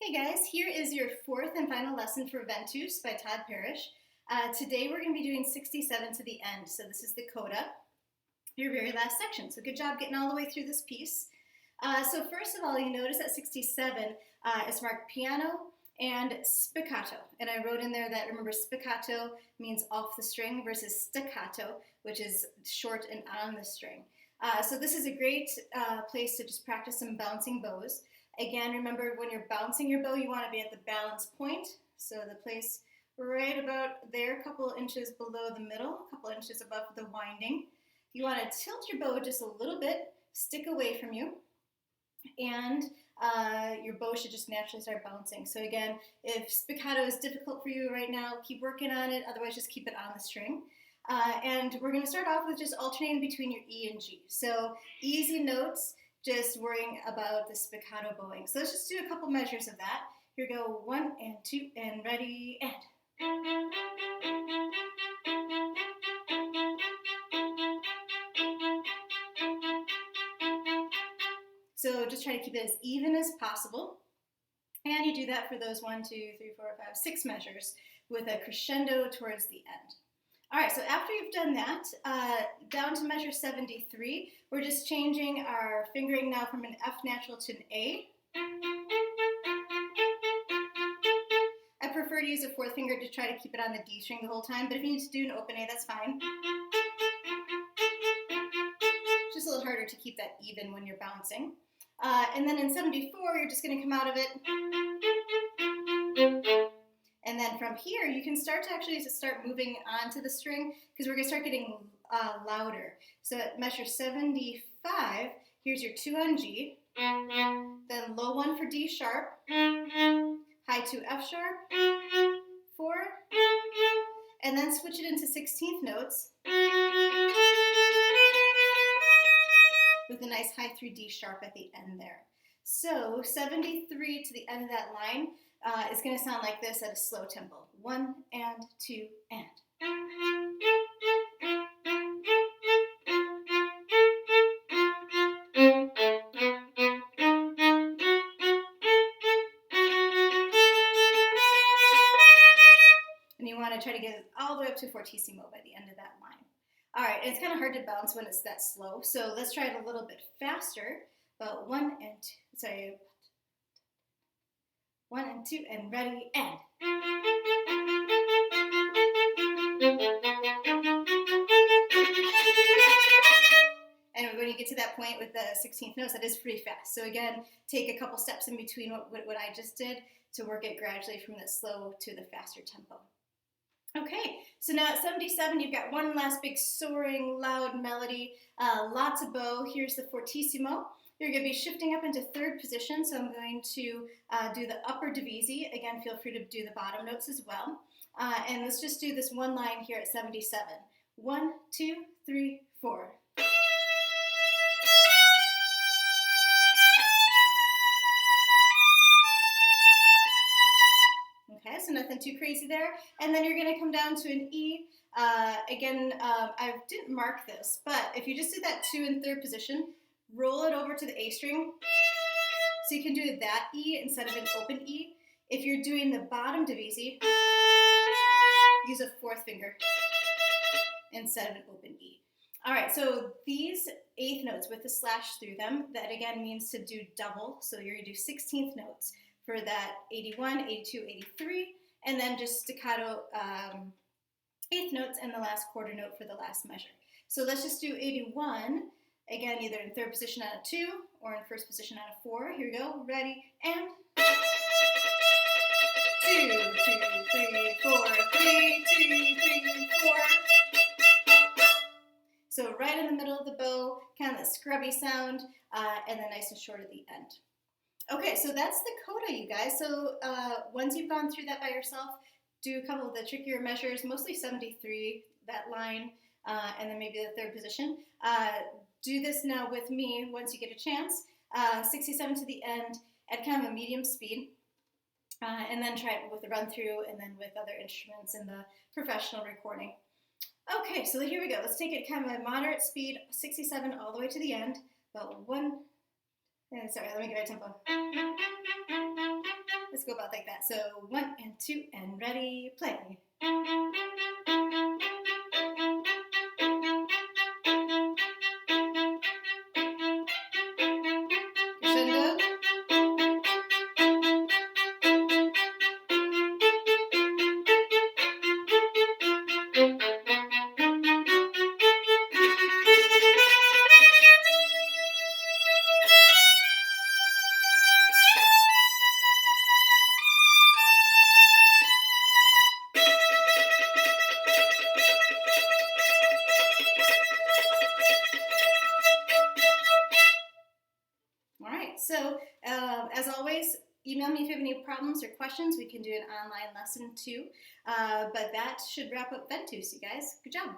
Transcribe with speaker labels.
Speaker 1: Hey guys, here is your fourth and final lesson for Ventus by Todd Parrish. Today we're going to be doing 67 to the end, so this is the coda, your very last section. So good job getting all the way through this piece. So first of all, you notice that 67 is marked piano and spiccato. And I wrote in there that, remember, spiccato means off the string versus staccato, which is short and on the string. So this is a great place to just practice some bouncing bows. Again, remember when you're bouncing your bow, you want to be at the balance point. So the place right about there, a couple inches below the middle, a couple inches above the winding. You want to tilt your bow just a little bit, stick away from you, and your bow should just naturally start bouncing. So again, if spiccato is difficult for you right now, keep working on it. Otherwise, just keep it on the string. And we're going to start off with just alternating between your E and G. So easy notes, just worrying about the spiccato bowing. So let's just do a couple measures of that. Here we go, 1 and 2 and ready and. So just try to keep it as even as possible. And you do that for those 1, 2, 3, 4, 5, 6 measures with a crescendo towards the end. All right, so after you've done that, down to measure 73, we're just changing our fingering now from an F natural to an A. I prefer to use a fourth finger to try to keep it on the D string the whole time, but if you need to do an open A, that's fine. It's just a little harder to keep that even when you're bouncing. And then in 74, you're just going to come out of it. And then from here, you can start to actually start moving onto the string because we're going to start getting louder. So at measure 75, here's your 2 on G, then low 1 for D sharp, high 2 F sharp, 4, and then switch it into 16th notes with a nice high 3 D sharp at the end there. So 73 to the end of that line is going to sound like this at a slow tempo. 1 and 2 and. And you want to try to get it all the way up to fortissimo by the end of that line. All right, it's kind of hard to bounce when it's that slow, so let's try it a little bit faster. But 1 and 2, sorry. 1 and 2 and ready and. And when you get to that point with the 16th notes, that is pretty fast. So again, take a couple steps in between what I just did to work it gradually from the slow to the faster tempo. Okay, so now at 77, you've got one last big soaring, loud melody, lots of bow. Here's the fortissimo. You're going to be shifting up into third position, so I'm going to do the upper divisi. Again, feel free to do the bottom notes as well. And let's just do this one line here at 77. 1, 2, 3, 4. Okay, so nothing too crazy there. And then you're going to come down to an E. Again, I didn't mark this, but if you just did that 2 in third position, roll it over to the A string. So you can do that E instead of an open E. If you're doing the bottom divisi, use a fourth finger instead of an open E. All right, so these eighth notes with the slash through them, that again means to do double. So you're going to do 16th notes for that 81, 82, 83, and then just staccato eighth notes and the last quarter note for the last measure. So let's just do 81. Again, either in third position on a 2 or in first position on a 4. Here we go. Ready? And 2, 2, 3, 4, 3, 2, 3, 4. So right in the middle of the bow, kind of the scrubby sound, and then nice and short at the end. Okay, so that's the coda, you guys. So once you've gone through that by yourself, do a couple of the trickier measures, mostly 73, that line, and then maybe the third position. Do this now with me once you get a chance. 67 to the end at kind of a medium speed. And then try it with the run through and then with other instruments in the professional recording. Okay, so here we go. Let's take it kind of a moderate speed, 67 all the way to the end. About 1, sorry, let me give it a tempo. let's go about like that. So 1 and 2 and ready, play. Crescendo. All right, so as always, email me if you have any problems or questions. We can do an online lesson too. But that should wrap up Ventus, you guys. Good job.